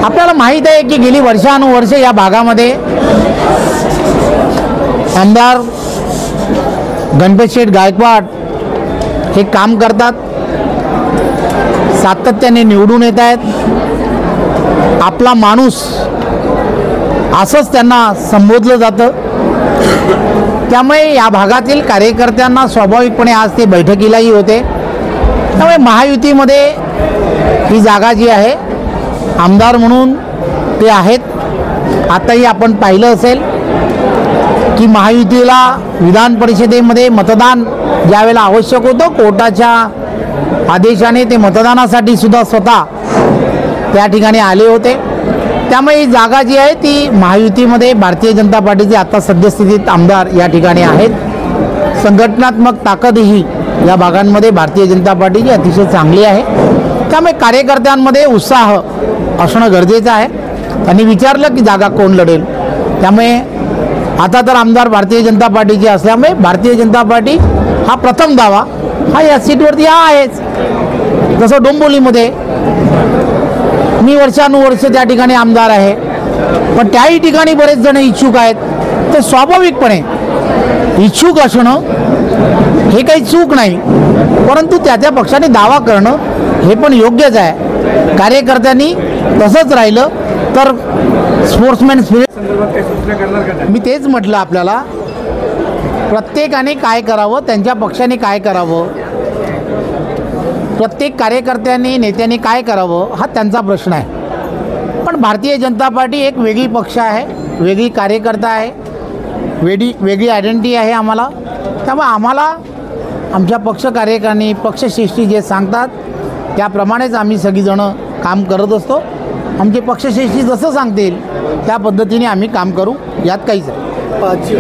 आपल्याला माहीत आहे की गेली वर्षानुवर्ष या भागामध्ये आमदार गणपत शेठ गायकवाड हे काम करतात, सातत्याने निवडून येत आहेत। आपला माणूस असंच त्यांना संबोधलं जातं। त्यामुळे या भागातील कार्यकर्त्यांना स्वाभाविकपणे आज ते बैठकीलाही होते। त्यामुळे महायुतीमध्ये ही जागा जी आहे आमदार म्हणून ते आहेत। आताही आपण पाहिलं असेल की महायुतीला विधान परिषदेमध्ये मतदान ज्यावेळेला आवश्यक होतं, कोर्टाच्या आदेशाने ते मतदानासाठी सुद्धा स्वतः त्या ठिकाणी आले होते। त्यामुळे ही जागा जी आहे ती महायुतीमध्ये भारतीय जनता पार्टीचे आता सद्यस्थितीत आमदार या ठिकाणी आहेत। संघटनात्मक ताकदही या भागांमध्ये भारतीय जनता पार्टीची अतिशय चांगली आहे। त्यामुळे कार्यकर्त्यांमध्ये उत्साह असणं गरजेचं आहे। त्यांनी विचारलं की जागा कोण लढेल, त्यामुळे आता तर आमदार भारतीय जनता पार्टीचे असल्यामुळे भारतीय जनता पार्टी हा प्रथम दावा हा या सीटवरती आहेच। जसं डोंबिवलीमध्ये मी वर्षानुवर्ष त्या ठिकाणी आमदार आहे, पण त्याही ठिकाणी बरेच जण इच्छुक आहेत। तर स्वाभाविकपणे इच्छुक असणं हे काही चूक नाही, परंतु त्या पक्षाने दावा करणं हे पण योग्यच आहे। कार्यकर्त्यांनी तसंच राहिलं तर स्पोर्ट्समॅन स्पिरिट, मी तेच म्हटलं आपल्याला प्रत्येकाने काय करावं, त्यांच्या पक्षाने काय करावं, प्रत्येक कार्यकर्त्यांनी नेत्यांनी काय करावं हा त्यांचा प्रश्न आहे। पण भारतीय जनता पार्टी एक वेगळी पक्ष आहे, वेगळी कार्यकर्ता आहे, वेगळी आयडेंटिटी आहे आम्हाला। त्यामुळे आम्हाला आमच्या पक्ष कार्यकारिणी पक्षश्रेष्ठी जे सांगतात त्याप्रमाणेच आम्ही सगळीजणं काम करत असतो। आमचे पक्षश्रेष्ठी जसं सांगतील त्या पद्धतीने आम्ही काम करू, यात काहीच नाही।